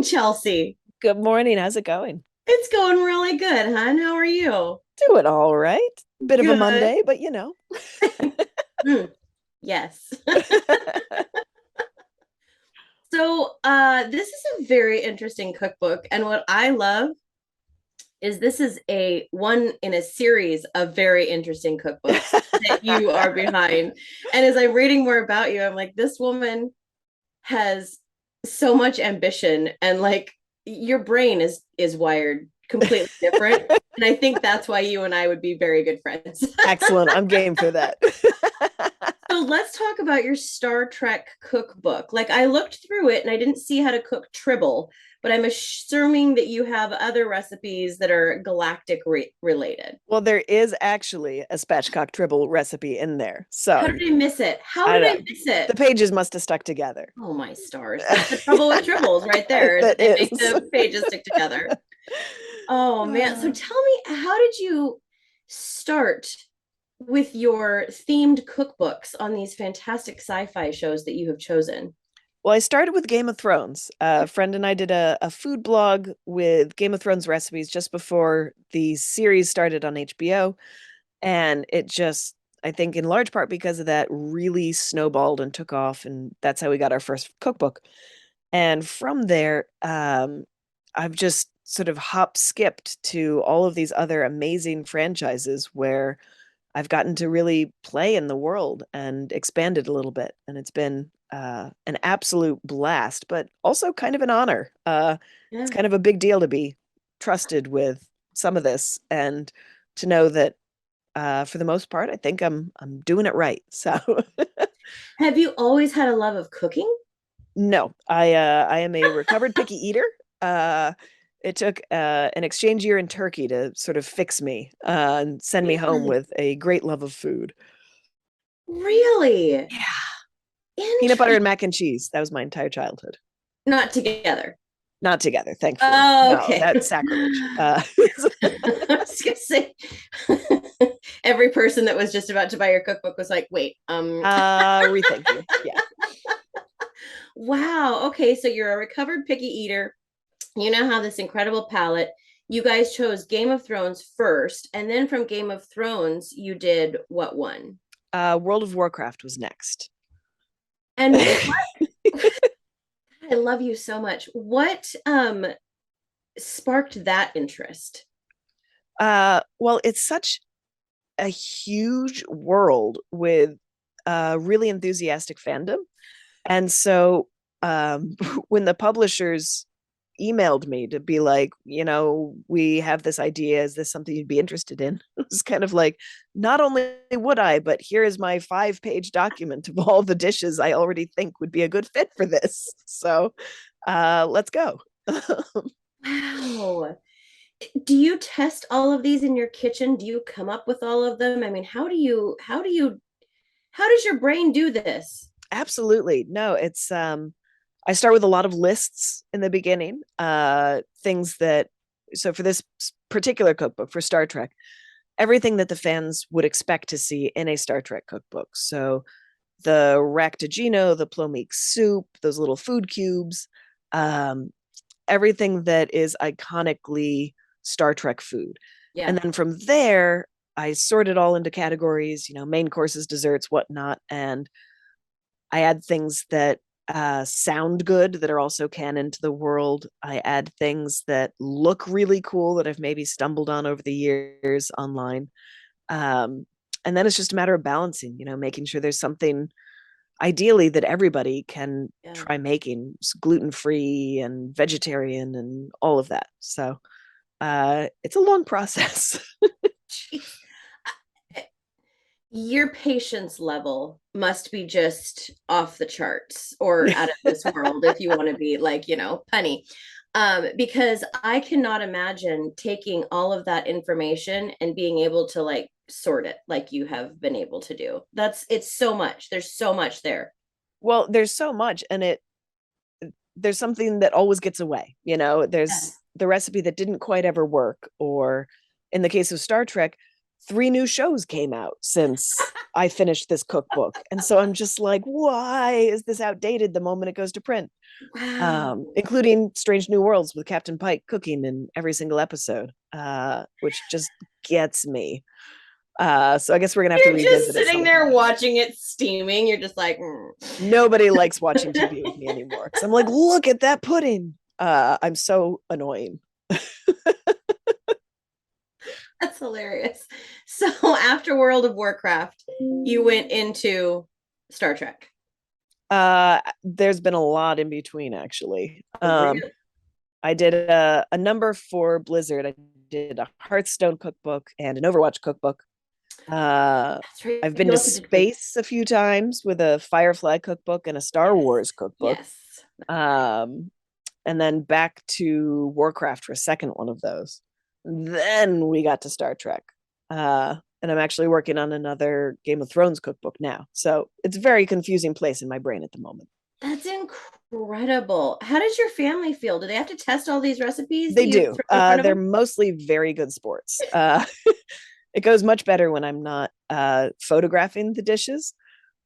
morning, Chelsea. Good morning. How's it going? It's going really good, hon. How are you? Doing all right. Bit of a Good. Monday, but you know. Mm, yes. This is a very interesting cookbook, and what I love is this is a one in a series of very interesting cookbooks that you are behind. And as I'm reading more about you, I'm like, this woman has so much ambition, and like your brain is wired completely different. And I think that's why you and I would be very good friends. Excellent. I'm game for that. So let's talk about your Star Trek cookbook. Like I looked through it and I didn't see how to cook tribble, but I'm assuming that you have other recipes that are galactic related. Well, there is actually a spatchcock tribble recipe in there. How So did I miss it? How I did know I miss it? the pages must have stuck together. Oh my stars. That's the trouble with tribbles right there, is That that they make is. the pages stick together. Oh man. So tell me, how did you start with your themed cookbooks on these fantastic sci-fi shows that you have chosen? Well, I started with Game of Thrones. A friend and I did a food blog with Game of Thrones recipes just before the series started on HBO. And it just, I think, in large part because of that, really snowballed and took off. And that's how we got our first cookbook. And from there, I've just sort of hop skipped to all of these other amazing franchises where I've gotten to really play in the world and expand it a little bit. And it's been an absolute blast, but also kind of an honor. It's Yeah. kind of a big deal to be trusted with some of this and to know that for the most part, I think I'm doing it right. So Have you always had a love of cooking? no, I am a recovered picky eater. Uh, it took an exchange year in Turkey to sort of fix me and send me home Really? with a great love of food. Really? Yeah. Peanut butter and Interesting. mac and cheese. That was my entire childhood. Not together. Not together, thankfully. Oh, No, okay. that's sacrilege. I was gonna say every person that was just about to buy your cookbook was like, wait, Rethinking. Yeah. wow, okay, so you're a recovered picky eater. You now have this incredible palate. You guys chose Game of Thrones first, and then from Game of Thrones, you did what one? World of Warcraft was next. And I love you so much. What sparked that interest? Well, it's such a huge world with really enthusiastic fandom. And so when the publishers emailed me to be like, we have this idea. Is this something you'd be interested in? It was kind of like, not only would I, but here is my 5-page document of all the dishes I already think would be a good fit for this. So let's go. Wow. Do you test all of these in your kitchen? Do you come up with all of them? I mean, how does your brain do this? Absolutely. No, it's I start with a lot of lists in the beginning. Things that so for this particular cookbook for Star Trek, everything that the fans would expect to see in a Star Trek cookbook. So the ractagino, the plomeek soup, those little food cubes, um, everything that is iconically Star Trek food. Yeah. And then from there, I sort it all into categories, main courses, desserts, whatnot. And I add things that sound good that are also canon to the world. I add things that look really cool that I've maybe stumbled on over the years online. Um, and then it's just a matter of balancing, making sure there's something ideally that everybody can Yeah. try making, gluten free and vegetarian and all of that. So it's a long process. Jeez. Your patience level must be just off the charts or out of this world if you want to be like, punny. Because I cannot imagine taking all of that information and being able to like sort it like you have been able to do. It's so much. There's so much there. Well, there's so much, and there's something that always gets away. There's Yes. the recipe that didn't quite ever work, or in the case of Star Trek, 3 new shows came out since I finished this cookbook. And so I'm just like, why is this outdated the moment it goes to print? Wow. Including Strange New Worlds with Captain Pike cooking in every single episode, which just gets me. So I guess we're gonna have to You're just revisit it sitting there sometime. watching it steaming. You're just like, mm. Nobody likes watching TV with me anymore because I'm like, look at that pudding. I'm so annoying. That's hilarious. So after World of Warcraft, you went into Star Trek. There's been a lot in between, actually. Oh, really? I did a number for Blizzard. I did a Hearthstone cookbook and an Overwatch cookbook. Uh, That's right. I've been You to also did for space a few times with a Firefly cookbook and a Star Wars cookbook. yes. Um, and then back to Warcraft for a second one of those. Then we got to Star Trek. And I'm actually working on another Game of Thrones cookbook now. So it's a very confusing place in my brain at the moment. That's incredible. How does your family feel? Do they have to test all these recipes that They you do. throw in front of They're them? mostly very good sports. It goes much better when I'm not photographing the dishes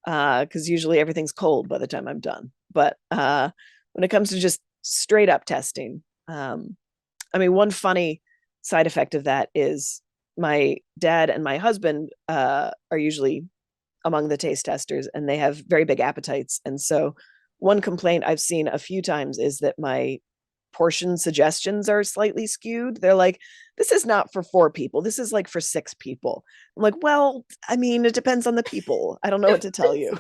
because usually everything's cold by the time I'm done. But when it comes to just straight up testing, I mean, one funny side effect of that is my dad and my husband are usually among the taste testers and they have very big appetites. And so, one complaint I've seen a few times is that my portion suggestions are slightly skewed. They're like, this is not for 4 people. This is like for 6 people. I'm like, well, I mean, it depends on the people. I don't know what to tell you.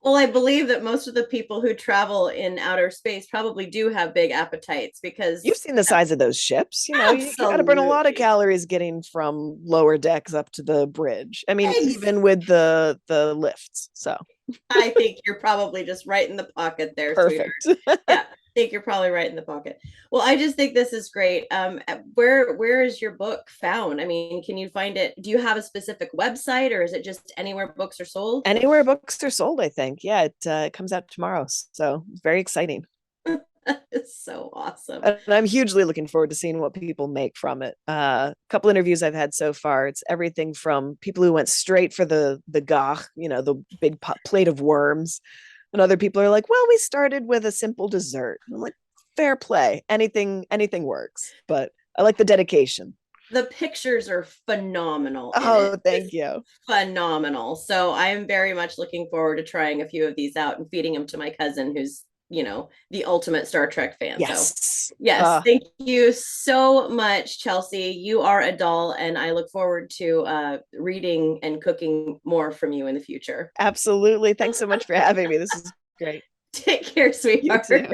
Well, I believe that most of the people who travel in outer space probably do have big appetites You've because seen the size of those ships. You got to burn a lot of absolutely. calories getting from lower decks up to the bridge. I mean, Eggs. even with the lifts. So I think you're probably just right in the pocket there, sweetheart. perfect. Yeah, I think you're probably right in the pocket. Well, I just think this is great. Where is your book found? I mean, can you find it? Do you have a specific website, or is it just anywhere books are sold? Anywhere books are sold, I think. Yeah, it comes out tomorrow. So very exciting. It's so awesome. And I'm hugely looking forward to seeing what people make from it. A couple interviews I've had so far, it's everything from people who went straight for the gach, the big plate of worms, and other people are like, "Well, we started with a simple dessert." And I'm like, "Fair play. Anything works." But I like the dedication. The pictures are phenomenal in it. Oh, thank Just you. phenomenal. So I am very much looking forward to trying a few of these out and feeding them to my cousin who's, the ultimate Star Trek fan. So Yes. yes, thank you so much, Chelsea. You are a doll, and I look forward to reading and cooking more from you in the future. Absolutely. Thanks so much for having me. This is great. Take care, You sweetheart. too.